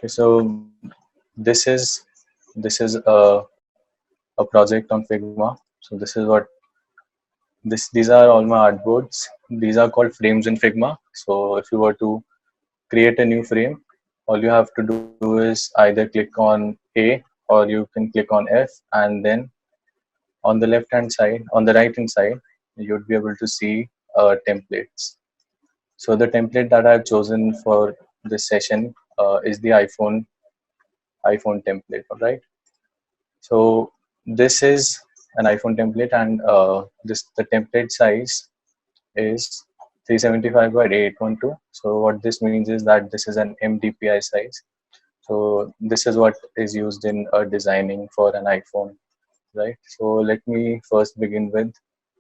Okay, so this is a project on Figma. So this is what these are all my artboards. These are called frames in Figma. So if you were to create a new frame, all you have to do is either click on A or you can click on F, and then on the left hand side, on the right hand side, you'd be able to see templates. So the template that I've chosen for this session is the iPhone template. All right. So this is an iPhone template, and this the template size is 375 by 812. So what this means is that this is an MDPI size. So this is what is used in designing for an iPhone, right? So let me first begin with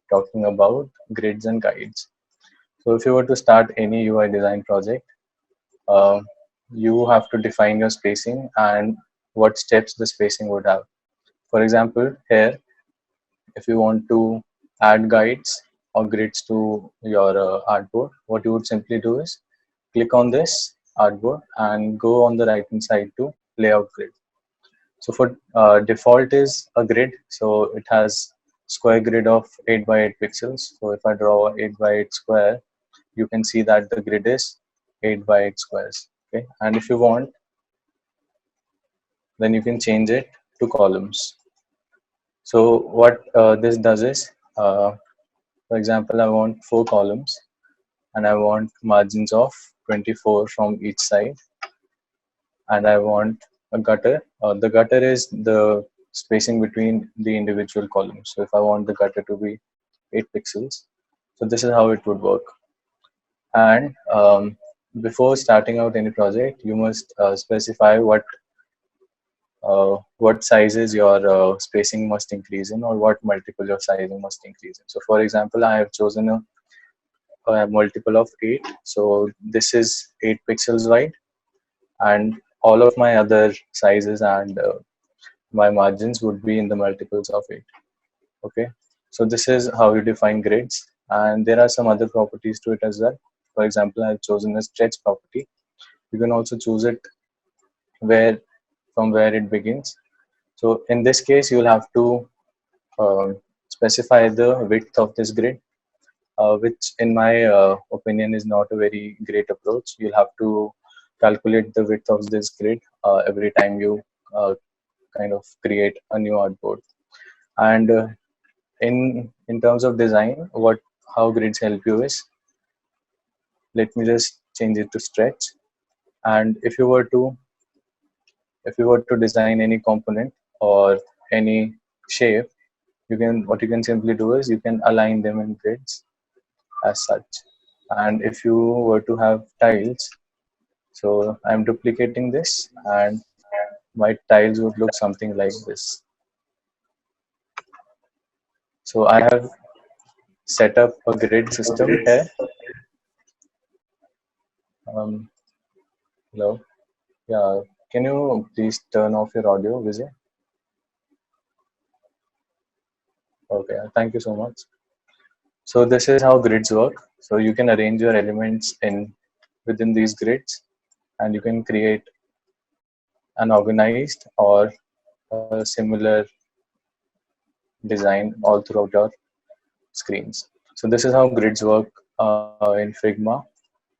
talking about grids and guides. So if you were to start any UI design project, uh, you have to define your spacing and what steps the spacing would have. For example, here, if you want to add guides or grids to your artboard, what you would simply do is click on this artboard and go on the right hand side to layout grid. So for default is a grid, so it has square grid of 8 by 8 pixels. So if I draw 8 by 8 square, you can see that the grid is 8 by 8 squares. Okay, and if you want, then you can change it to columns. So what this does is, for example, I want 4 columns and I want margins of 24 from each side, and I want a gutter. The gutter is the spacing between the individual columns. So if I want the gutter to be 8 pixels, so this is how it would work. And before starting out any project, you must specify what sizes your spacing must increase in, or what multiple your sizing must increase in. So for example, I have chosen a multiple of 8. So this is 8 pixels wide, and all of my other sizes and my margins would be in the multiples of 8. Okay, so this is how you define grids, and there are some other properties to it as well. For example, I've chosen a stretch property. You can also choose it where from where it begins. So in this case, you'll have to specify the width of this grid, which in my opinion is not a very great approach. You'll have to calculate the width of this grid every time you uh, kind of create a new artboard. And in terms of design, what how grids help you is, let me just change it to stretch. And if you were to design any component or any shape, you can what you can simply do is you can align them in grids as such. And if you were to have tiles, so I'm duplicating this, and my tiles would look something like this. So I have set up a grid system here. um, Hello. Yeah, can you please turn off your audio, Vijay? Okay, thank you so much. So this is how grids work. So you can arrange your elements in within these grids, and you can create an organized or a similar design all throughout your screens. So this is how grids work in Figma.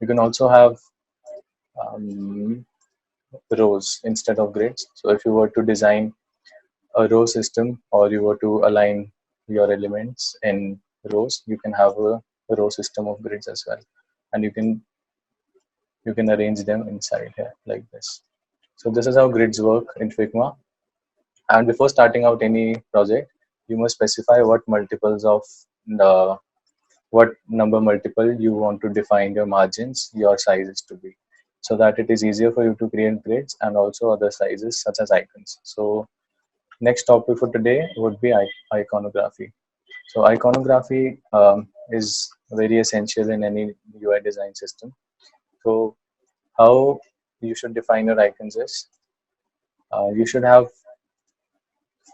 You can also have um, rows instead of grids. So if you were to design a row system, or you were to align your elements in rows, you can have a row system of grids as well, and you can arrange them inside here like this. So this is how grids work in Figma. And before starting out any project, you must specify what multiples of the what number multiple you want to define your margins, your sizes to be, so that it is easier for you to create grids and also other sizes such as icons. So next topic for today would be iconography. So iconography is very essential in any UI design system. So how you should define your icons is, you should have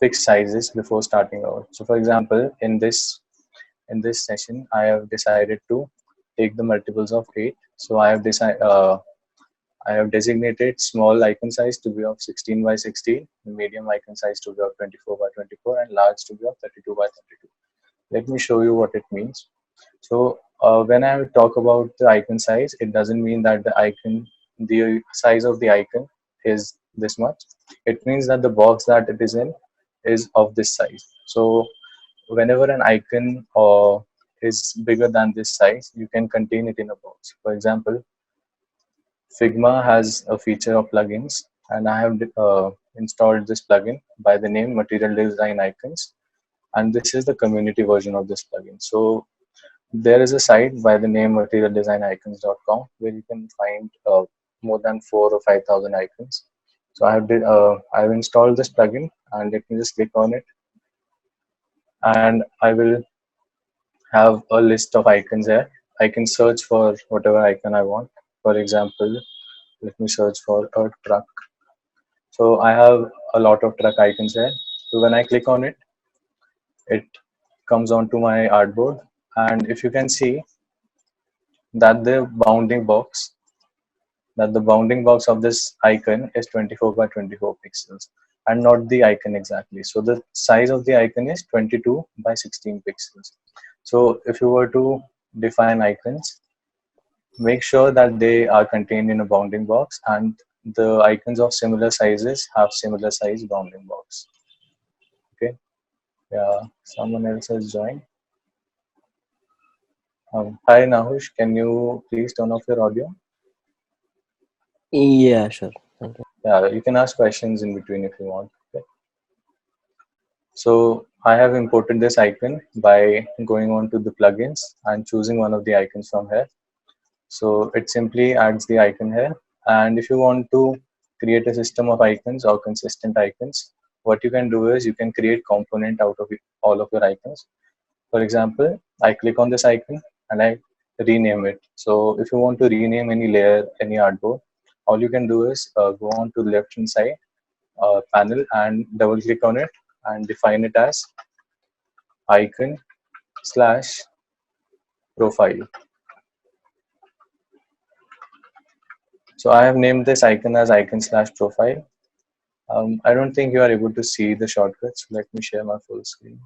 fixed sizes before starting out. So for example, in this session, I have decided to take the multiples of 8. So I have decided. I have designated small icon size to be of 16 by 16, medium icon size to be of 24 by 24, and large to be of 32 by 32. Let me show you what it means. So when I talk about the icon size, it doesn't mean that the size of the icon is this much. It means that the box that it is in is of this size. So whenever an icon is bigger than this size, you can contain it in a box. For example, Figma has a feature of plugins, and I have installed this plugin by the name Material Design Icons, and this is the community version of this plugin. So there is a site by the name materialdesignicons.com where you can find more than 4 or 5 thousand icons. So I've installed this plugin, and let me just click on it, and I will have a list of icons here. I can search for whatever icon I want. For example, let me search for a truck. So I have a lot of truck icons here. So when I click on it, it comes onto my artboard, and if you can see that the bounding box of this icon is 24 by 24 pixels and not the icon exactly. So the size of the icon is 22 by 16 pixels. So if you were to define icons, make sure that they are contained in a bounding box, and the icons of similar sizes have similar size bounding box. Okay. Yeah, someone else has joined. Hi Nahush, can you please turn off your audio? Yeah, sure. Thank you. Yeah, you can ask questions in between if you want. Okay. So I have imported this icon by going on to the plugins and choosing one of the icons from here. So it simply adds the icon here. And if you want to create a system of icons or consistent icons, what you can do is you can create component out of all of your icons. For example, I click on this icon and I rename it. So if you want to rename any layer, any artboard, all you can do is go on to the left hand side panel and double click on it and define it as icon slash profile. So I have named this icon as icon slash profile. I don't think you are able to see the shortcuts. Let me share my full screen.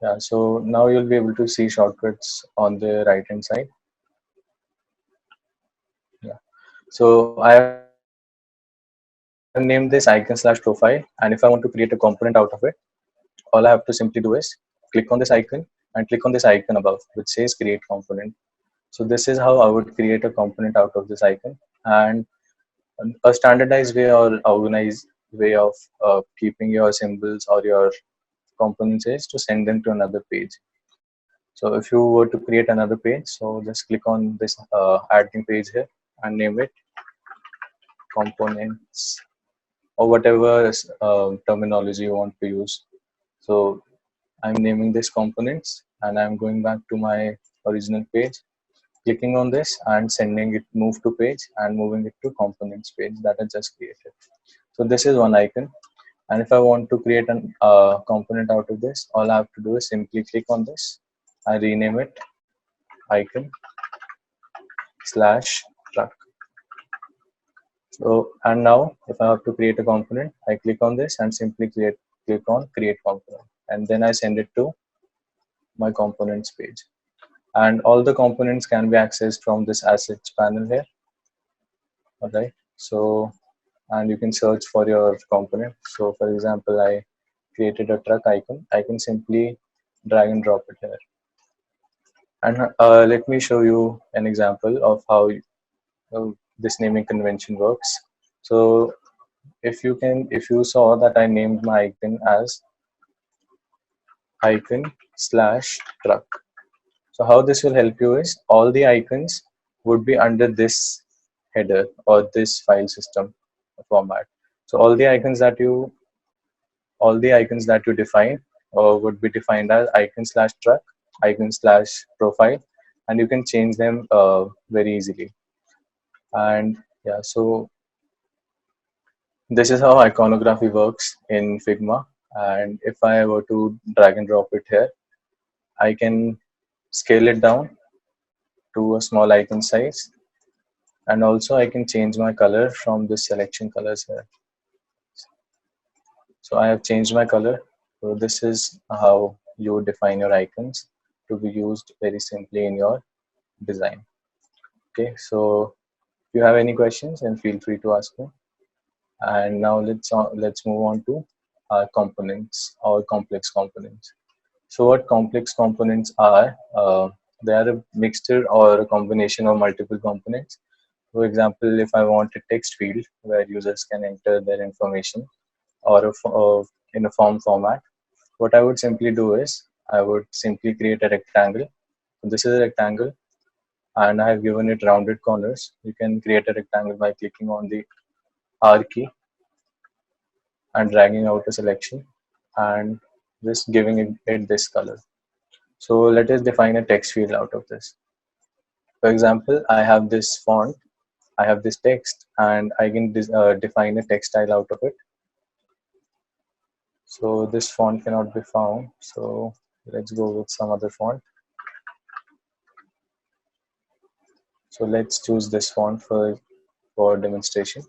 Yeah, so now you'll be able to see shortcuts on the right hand side. Yeah. So I have named this icon slash profile, and if I want to create a component out of it, all I have to simply do is click on this icon and click on this icon above, which says create component. So this is how I would create a component out of this icon. And a standardized way or organized way of keeping your symbols or your components is to send them to another page. So if you were to create another page, so just click on this add new page here and name it components or whatever terminology you want to use. So I'm naming this components, and I'm going back to my original page, clicking on this and sending it move to page and moving it to components page that I just created. So this is one icon, and if I want to create an component out of this, all I have to do is simply click on this. I rename it icon slash truck. So and now if I have to create a component, I click on this and simply click on create component, and then I send it to my components page. And all the components can be accessed from this assets panel here. Okay, so and you can search for your component. So for example, I created a truck icon. I can simply drag and drop it here. And let me show you an example of how this naming convention works. So if you saw that I named my icon as icon slash truck. So how this will help you is all the icons would be under this header or this file system format. So all the icons that you define would be defined as icon slash truck, icon slash profile, and you can change them very easily. And yeah, so this is how iconography works in Figma. And if I were to drag and drop it here, I can scale it down to a small icon size, and also I can change my color from this selection colors here. So I have changed my color. So this is how you define your icons to be used very simply in your design. Okay, so if you have any questions, then feel free to ask me. And now let's move on to our components or complex components. So what complex components are? They are a mixture or a combination of multiple components. For example, if I want a text field where users can enter their information or in a form format, what I would simply do is I would simply create a rectangle. So this is a rectangle, and I have given it rounded corners. You can create a rectangle by clicking on the R key and dragging out a selection and just giving it this color. So let us define a text field out of this. For example, I have this font, I have this text, and I can define a text style out of it. So this font cannot be found. So let's go with some other font. So let's choose this font for demonstration.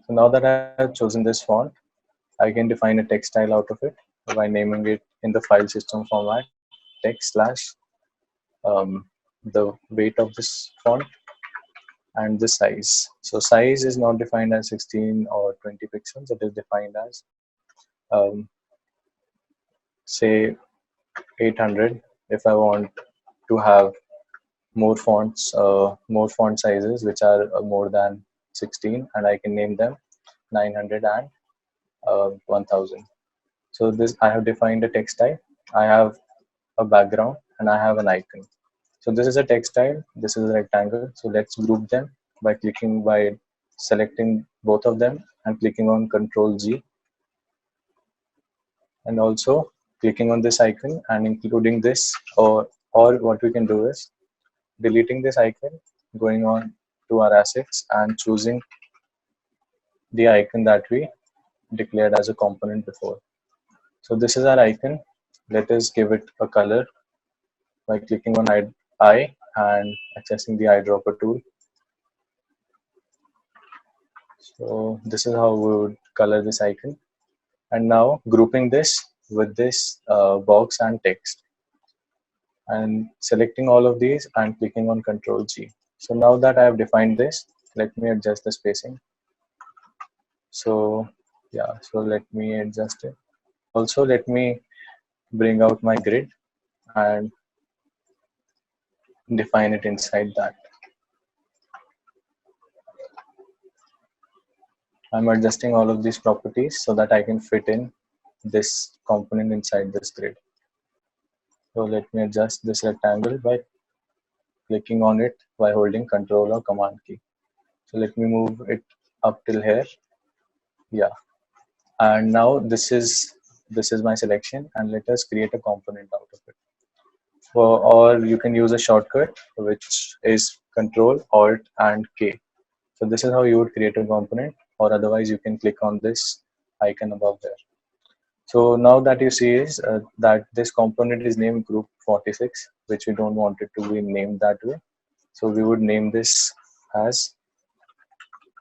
So now that I have chosen this font, I can define a text style out of it by naming it in the file system format text slash the weight of this font and the size. So size is not defined as 16 or 20 pixels. It is defined as say 800 if I want to have more font sizes which are more than 16, and I can name them 900 and 1000. So this I have defined a text type. I have a background and I have an icon. So this is a text style, this is a rectangle. So let's group them by selecting both of them and clicking on Control G, and also clicking on this icon and including this, or what we can do is deleting this icon, going on to our assets and choosing the icon that we declared as a component before. So this is our icon. Let us give it a color by clicking on eye and accessing the eyedropper tool. So this is how we would color this icon. And now grouping this with this box and text, and selecting all of these and clicking on Control G. So now that I have defined this, let me adjust the spacing. So yeah, so let me adjust it. Also let me bring out my grid and define it inside that. I'm adjusting all of these properties so that I can fit in this component inside this grid. So let me adjust this rectangle by clicking on it by holding Control or Command key. So let me move it up till here. Yeah, and now this is my selection, and let us create a component out of it. Or you can use a shortcut which is Control Alt and K. So this is how you would create a component, or otherwise you can click on this icon above there. So now that you see is that this component is named group 46, which we don't want it to be named that way. So we would name this as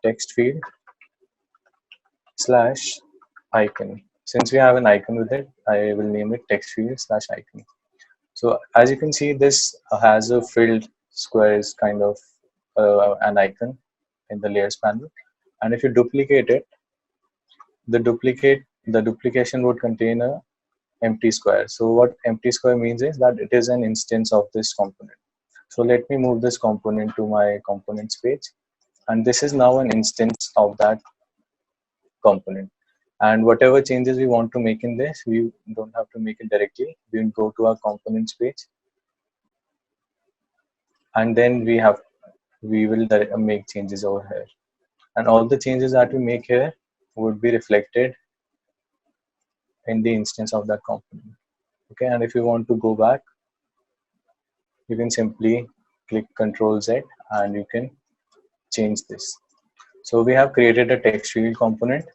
text field slash icon. Since we have an icon with it, I will name it text field slash icon. So as you can see, this has a filled squares kind of an icon in the layers panel. And if you duplicate it, the duplication would contain a empty square. So what empty square means is that it is an instance of this component. So let me move this component to my components page, and this is now an instance of that component. And whatever changes we want to make in this, we don't have to make it directly. We will go to our components page, and then we will make changes over here. And all the changes that we make here would be reflected in the instance of that component. Okay, and if you want to go back, you can simply click Control Z and you can change this. So we have created a text field component,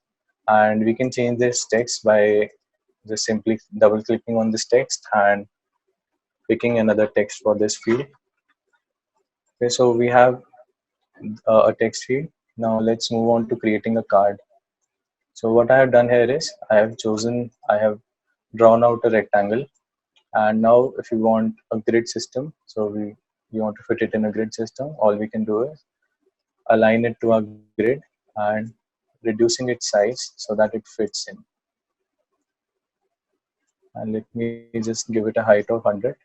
and we can change this text by just simply double clicking on this text and picking another text for this field. Okay, so we have a text field. Now let's move on to creating a card. So what I have done here is I have drawn out a rectangle, and now if you want a grid system, so we want to fit it in a grid system, all we can do is align it to our grid and reducing its size so that it fits in. And let me just give it a height of 100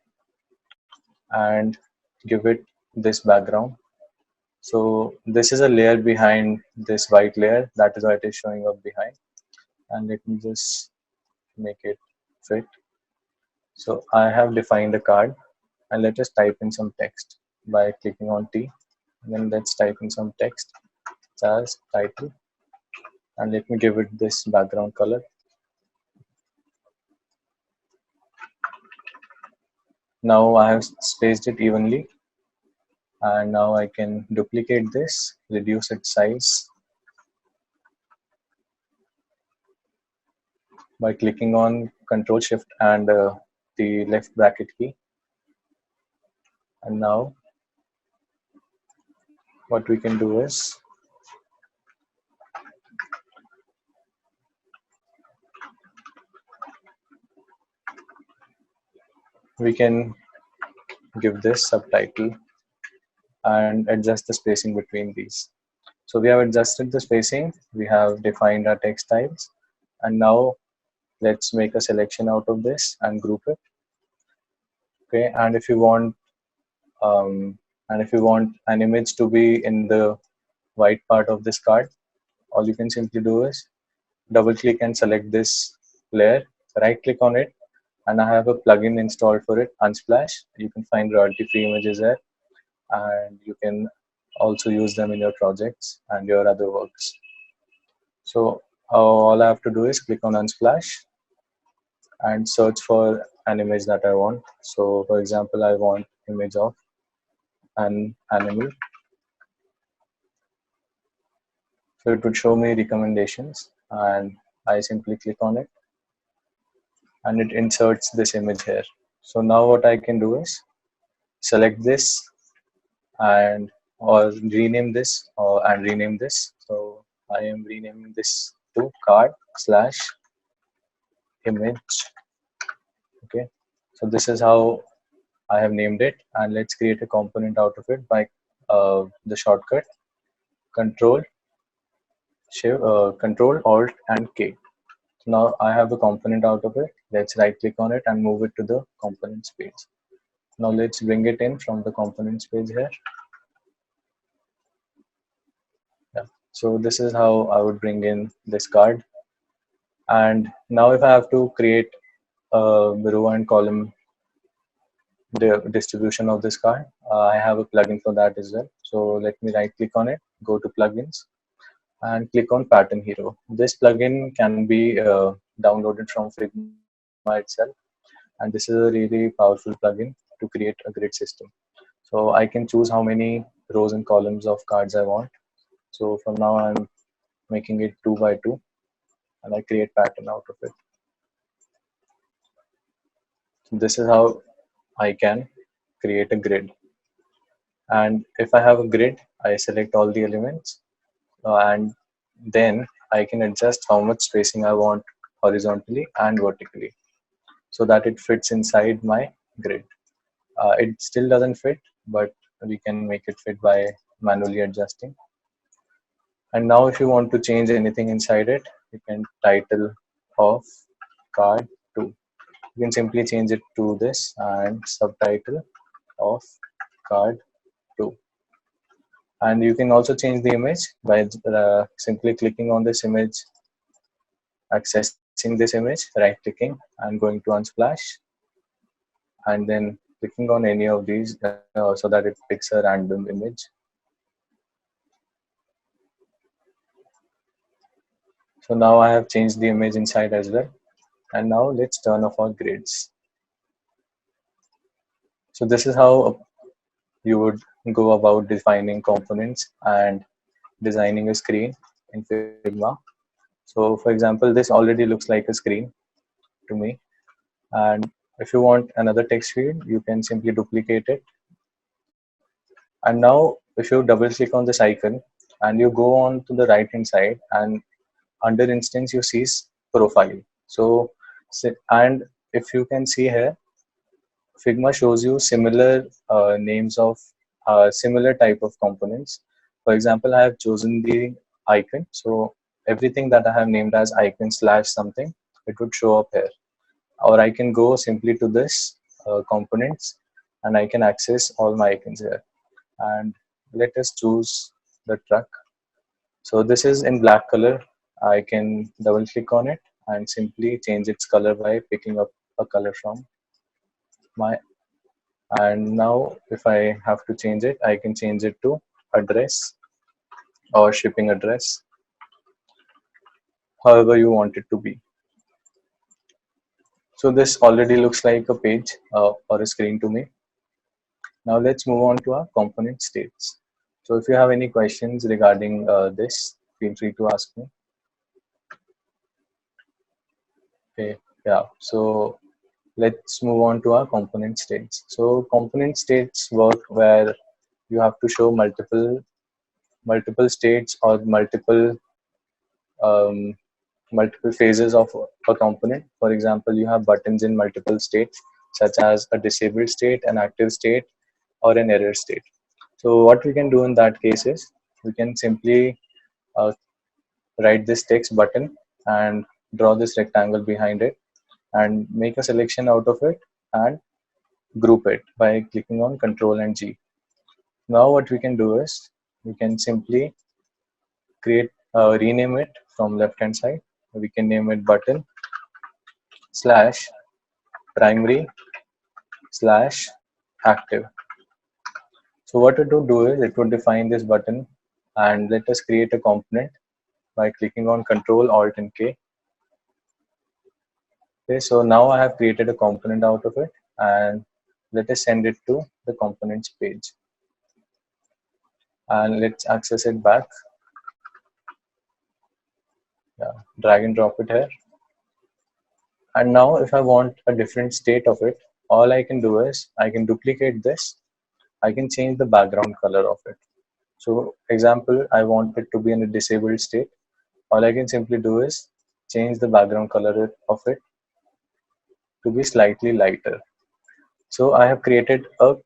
and give it this background. So this is a layer behind this white layer, that is why it is showing up behind. And let me just make it fit. So I have defined a card, and let us type in some text by clicking on T. And then let's type in some text as title, and let me give it this background color. Now I have spaced it evenly, and now I can duplicate this, reduce its size by clicking on Control Shift and the left bracket key. And now what we can do is we can give this subtitle and adjust the spacing between these. So we have adjusted the spacing, we have defined our text styles, and now let's make a selection out of this and group it. Okay, and if you want an image to be in the white part of this card, all you can simply do is double click and select this layer, right click on it, and I have a plugin installed for it, Unsplash. You can find royalty free images there, and you can also use them in your projects and your other works. So all I have to do is click on Unsplash and search for an image that I want. So for example, I want image of an animal. So it would show me recommendations, and I simply click on it and it inserts this image here. So now what I can do is select this and or rename this and rename this. So I am renaming this to card slash image. Okay, so this is how I have named it, and let's create a component out of it by the shortcut Control Alt and K. So now I have the component out of it. Let's right click on it and move it to the components page. Now let's bring it in from the components page here. Yeah. So this is how I would bring in this card. And now if I have to create a row and column the distribution of this card, I have a plugin for that as well. So let me right click on it, go to plugins, and click on Pattern Hero. This plugin can be downloaded from Figma itself, and this is a really powerful plugin to create a grid system. So I can choose how many rows and columns of cards I want. So for now I'm making it 2 by 2, and I create pattern out of it. So this is how I can create a grid. And if I have a grid, I select all the elements, and then I can adjust how much spacing I want horizontally and vertically so that it fits inside my grid. It still doesn't fit, but we can make it fit by manually adjusting. And now if you want to change anything inside it, you can title of card 2. You can simply change it to this and subtitle of card 2. And you can also change the image by simply clicking on this image, accessing this image, right clicking and going to Unsplash, and then clicking on any of these so that it picks a random image. So now I have changed the image inside as well. And now let's turn off our grids. So this is how you would go about defining components and designing a screen in Figma. So for example, this already looks like a screen to me. And if you want another text field, you can simply duplicate it And now if you double click on this icon and you go on to the right hand side, and under instance you see profile. So and if you can see here, Figma shows you similar names of similar type of components. For example, I have chosen the icon, so everything that I have named as icon slash something, it would show up here. Or I can go simply to this components, and I can access all my icons here. And let us choose the truck. So this is in black color. I can double click on it and simply change its color by picking up a color from my. And now if I have to change it, I can change it to address or shipping address, however you want it to be. So this already looks like a page or a screen to me. Now let's move on to our component states. So if you have any questions regarding this, feel free to ask me. Okay, yeah. So let's move on to our component states. So component states work where you have to show multiple states or um, multiple phases of a component. For example, you have buttons in multiple states, such as a disabled state, an active state, or an error state. So what we can do in that case is we can simply uh, write this text button and draw this rectangle behind it and make a selection out of it and group it by clicking on Control and G. Now what we can do is we can simply rename it from left hand side. We can name it button slash primary slash active. So what it would do is it would define this button and let us create a component by clicking on Control Alt and K. Okay, so now I have created a component out of it, and let us send it to the components page, and let's access it back. Yeah, drag and drop it here. And now if I want a different state of it, all I can do is I can duplicate this. I can change the background color of it. So example, I want it to be in a disabled state. All I can simply do is change the background color of it to be slightly lighter. So I have created a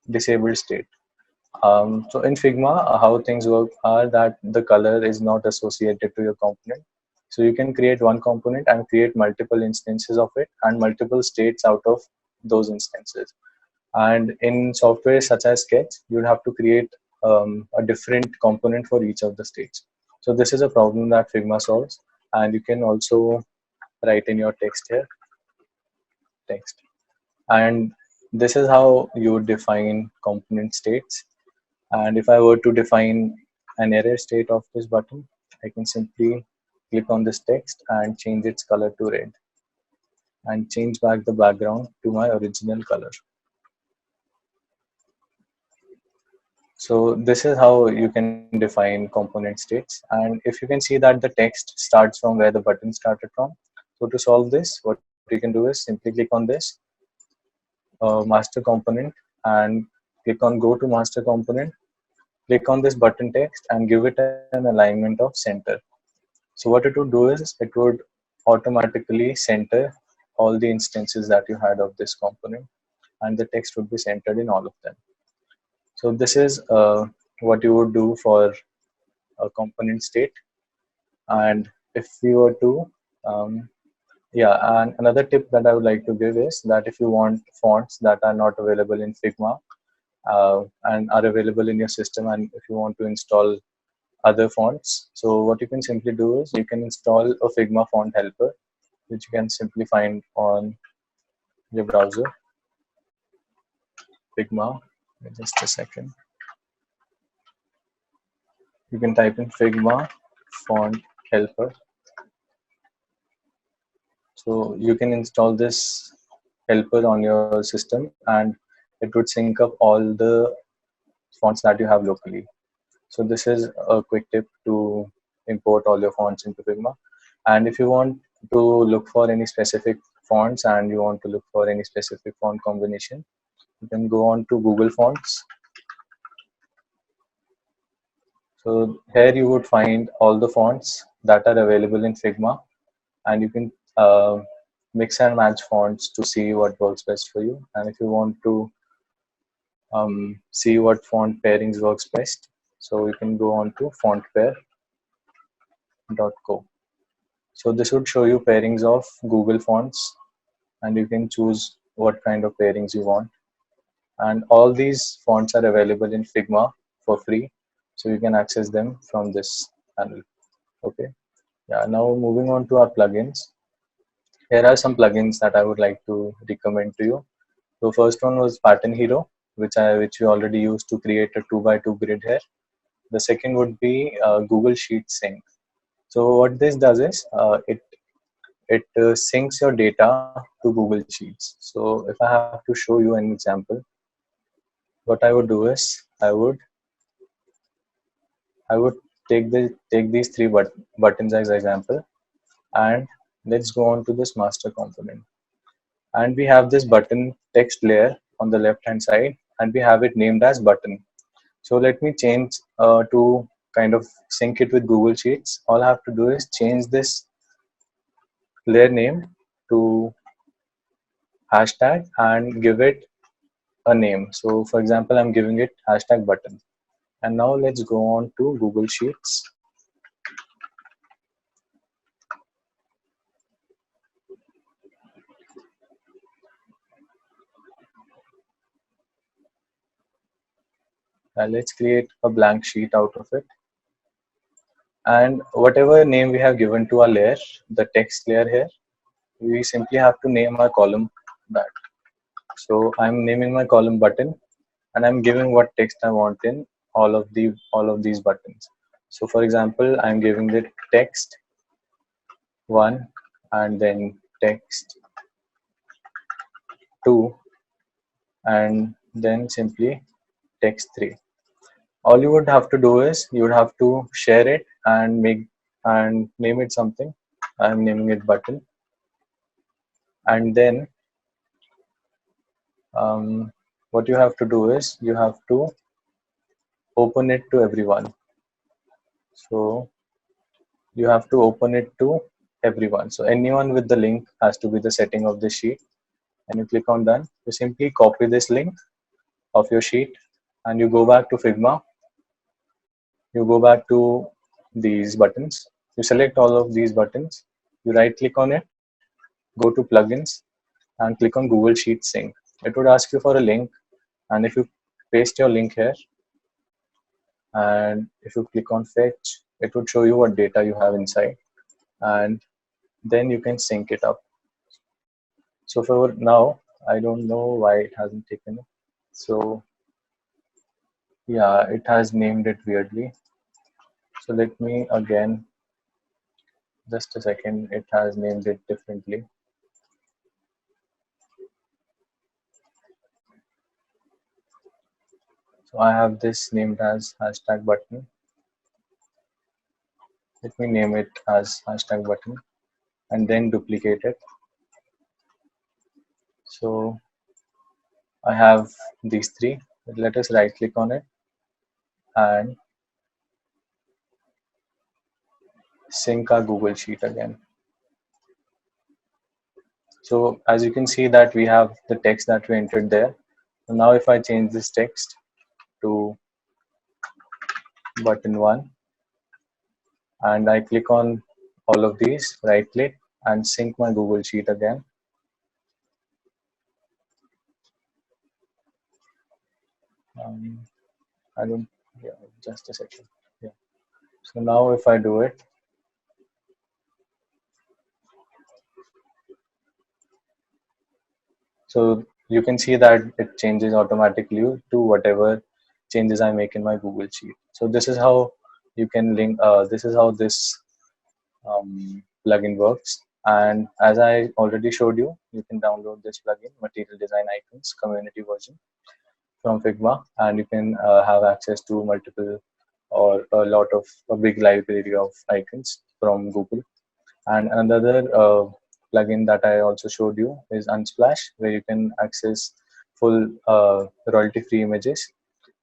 disabled state. So in Figma, how things work are that the color is not associated to your component. So you can create one component and create multiple instances of it and multiple states out of those instances. And in software such as Sketch, you'd have to create a different component for each of the states. So this is a problem that Figma solves, and you can also write in your text here, text. And this is how you define component states. And if I were to define an error state of this button, I can simply click on this text and change its color to red and change back the background to my original color. So this is how you can define component states. And if you can see that the text starts from where the button started from. So to solve this, what you can do is simply click on this master component and click on go to master component. Click on this button text and give it an alignment of center. So what it would do is it would automatically center all the instances that you had of this component, and the text would be centered in all of them. So this is what you would do for a component state. And if we were to yeah, and another tip that I would like to give is that if you want fonts that are not available in Figma and are available in your system, and if you want to install other fonts, so what you can simply do is you can install a Figma font helper, which you can simply find on your browser. Figma, just a second. You can type in Figma font helper. So you can install this helper on your system, and it would sync up all the fonts that you have locally. So this is a quick tip to import all your fonts into Figma. And if you want to look for any specific fonts and you want to look for any specific font combination, you can go on to Google Fonts So here you would find all the fonts that are available in Figma, and you can mix and match fonts to see what works best for you. And if you want to see what font pairings works best, so you can go on to fontpair.co. So this would show you pairings of Google fonts, and you can choose what kind of pairings you want. And all these fonts are available in Figma for free, so you can access them from this panel. Okay. Yeah. Now moving on to our plugins. Here are some plugins that I would like to recommend to you. So first one was Pattern Hero, which we already used to create a 2x2 grid here. The second would be Google Sheet Sync. So what this does is it syncs your data to Google Sheets. So if I have to show you an example, what I would do is I would take these three buttons as example, and let's go on to this master component. And we have this button text layer on the left hand side, and we have it named as button. So let me change to kind of sync it with Google Sheets. All I have to do is change this layer name to hashtag and give it a name. So for example, I'm giving it hashtag button. And now let's go on to Google Sheets. And let's create a blank sheet out of it. And whatever name we have given to our layer, the text layer here, we simply have to name our column that. So I'm naming my column button, and I'm giving what text I want in all of these buttons. So for example, I'm giving it text 1 and then text 2 and then simply text 3. All you would have to do is you would have to share it and name it something. I'm naming it button, and then what you have to do is you have to open it to everyone. So you have to open it to everyone. So anyone with the link has to be the setting of the sheet, and you click on done. You simply copy this link of your sheet and you go back to Figma. You go back to these buttons. You select all of these buttons. You right click on it, go to plugins, and click on Google Sheet Sync. It would ask you for a link, and if you paste your link here and if you click on fetch, it would show you what data you have inside, and then you can sync it up. So for now, I don't know why it hasn't taken it. So yeah, it has named it weirdly. So let me again, just a second, it has named it differently. So I have this named as hashtag button. Let me name it as hashtag button and then duplicate it. So I have these three. Let us right click on it and sync our Google Sheet again. So as you can see that we have the text that we entered there. So now if I change this text to button 1 and I click on all of these, right click and sync my Google Sheet again. I don't, yeah, just a second. Yeah. So now if I do it, so you can see that it changes automatically to whatever changes I make in my Google Sheet. So this is how you can link, this is how this plugin works. And as I already showed you, you can download this plugin, Material Design Icons Community version from Figma, and you can have access to multiple or a big library of icons from Google. And another plugin that I also showed you is Unsplash, where you can access full royalty-free images.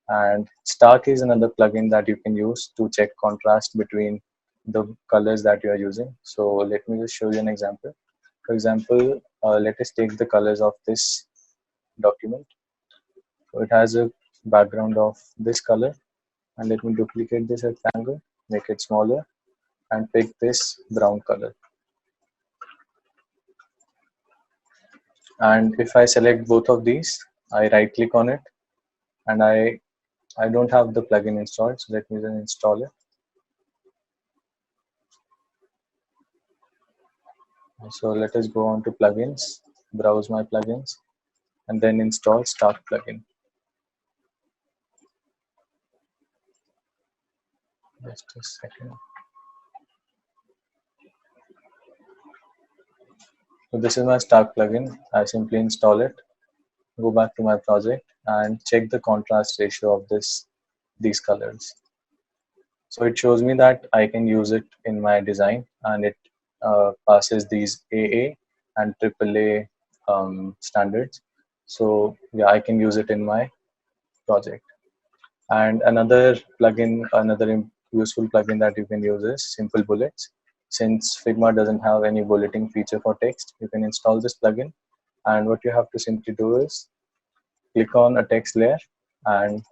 And Stark is another plugin that you can use to check contrast between the colors that you are using. So let me just show you an example. For example, let us take the colors of this document. So it has a background of this color, and let me duplicate this rectangle, make it smaller, and pick this brown color. And if I select both of these, I right click on it, and I don't have the plugin installed, so let me then install it. So let us go on to plugins, browse my plugins, and then install Stark plugin. Just a second. So this is my Stark plugin. I simply install it, go back to my project, and check the contrast ratio of these colors. So it shows me that I can use it in my design, and it passes these AA and AAA standards. So yeah, I can use it in my project. And another plugin, another useful plugin that you can use is Simple Bullets. Since Figma doesn't have any bulleting feature for text, you can install this plugin. And what you have to simply do is click on a text layer and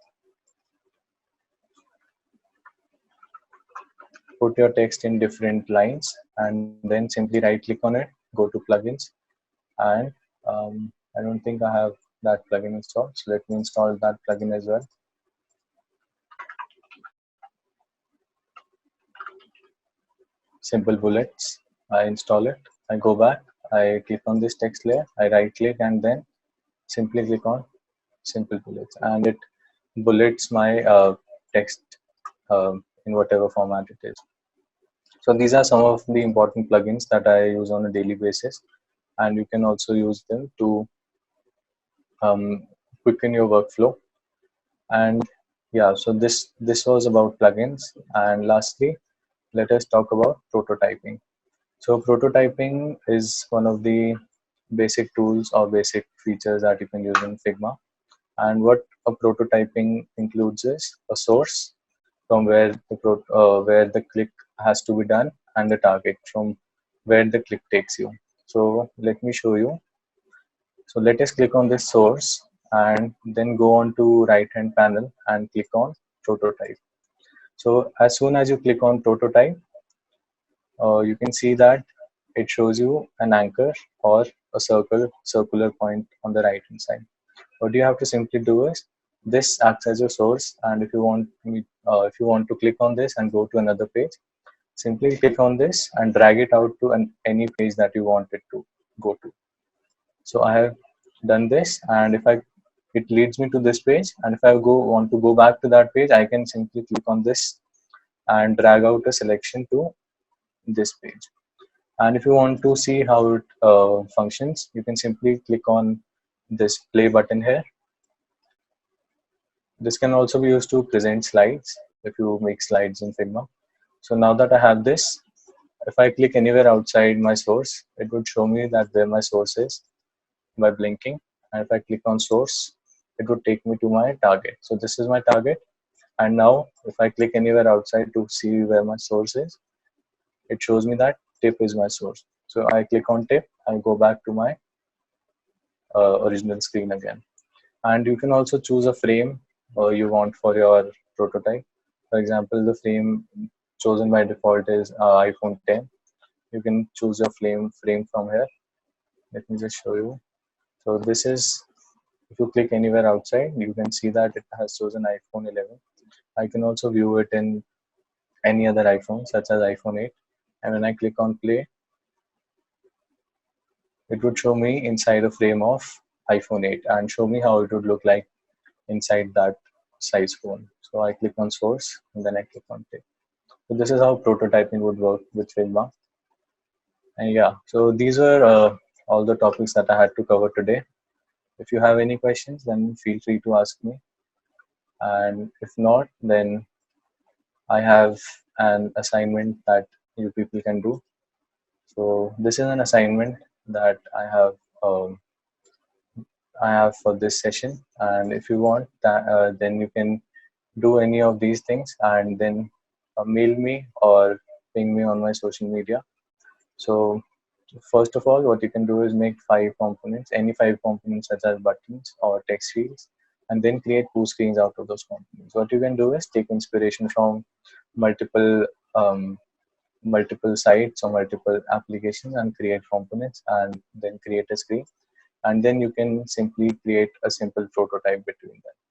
put your text in different lines, and then simply right click on it, go to plugins, and I don't think I have that plugin installed, so let me install that plugin as well. Simple Bullets, I install it, I go back, I click on this text layer, I right click, and then simply click on Simple Bullets, and it bullets my text in whatever format it is. So these are some of the important plugins that I use on a daily basis, and you can also use them to quicken your workflow. And yeah, so this was about plugins. And lastly, let us talk about prototyping. So prototyping is one of the basic tools or basic features that you can use in Figma. And what a prototyping includes is a source from where the click has to be done, and the target from where the click takes you. So let me show you. So let us click on this source and then go on to right hand panel and click on prototype. So as soon as you click on prototype, you can see that it shows you an anchor or a circular point on the right hand side. What you have to simply do is this acts as your source, and if you want to click on this and go to another page, simply click on this and drag it out to any page that you want it to go to. So I have done this, and if it leads me to this page, and if I want to go back to that page, I can simply click on this and drag out a selection to this page. And if you want to see how it functions, you can simply click on this play button here. This can also be used to present slides if you make slides in Figma. So now that I have this, if I click anywhere outside my source, it would show me that where my source is by blinking. And if I click on source, it would take me to my target. So this is my target. And now if I click anywhere outside to see where my source is, it shows me that tip is my source. So I click on tip, I go back to my original screen again. And you can also choose a frame you want for your prototype. For example, the frame chosen by default is iPhone 10. You can choose your frame from here. Let me just show you. So this is, if you click anywhere outside, you can see that it has chosen iPhone 11. I can also view it in any other iPhone, such as iPhone 8. And when I click on play, it would show me inside a frame of iPhone 8 and show me how it would look like inside that size phone. So I click on source and then I click on play. So this is how prototyping would work with Figma. And yeah, so these were all the topics that I had to cover today. If you have any questions, then feel free to ask me. And if not, then I have an assignment that you people can do. So this is an assignment that I have for this session, and if you want that, then you can do any of these things and then mail me or ping me on my social media. So first of all, what you can do is make five components, any five components such as buttons or text fields, and then create two screens out of those components. What you can do is take inspiration from multiple multiple sites or multiple applications and create components and then create a screen, and then you can simply create a simple prototype between them.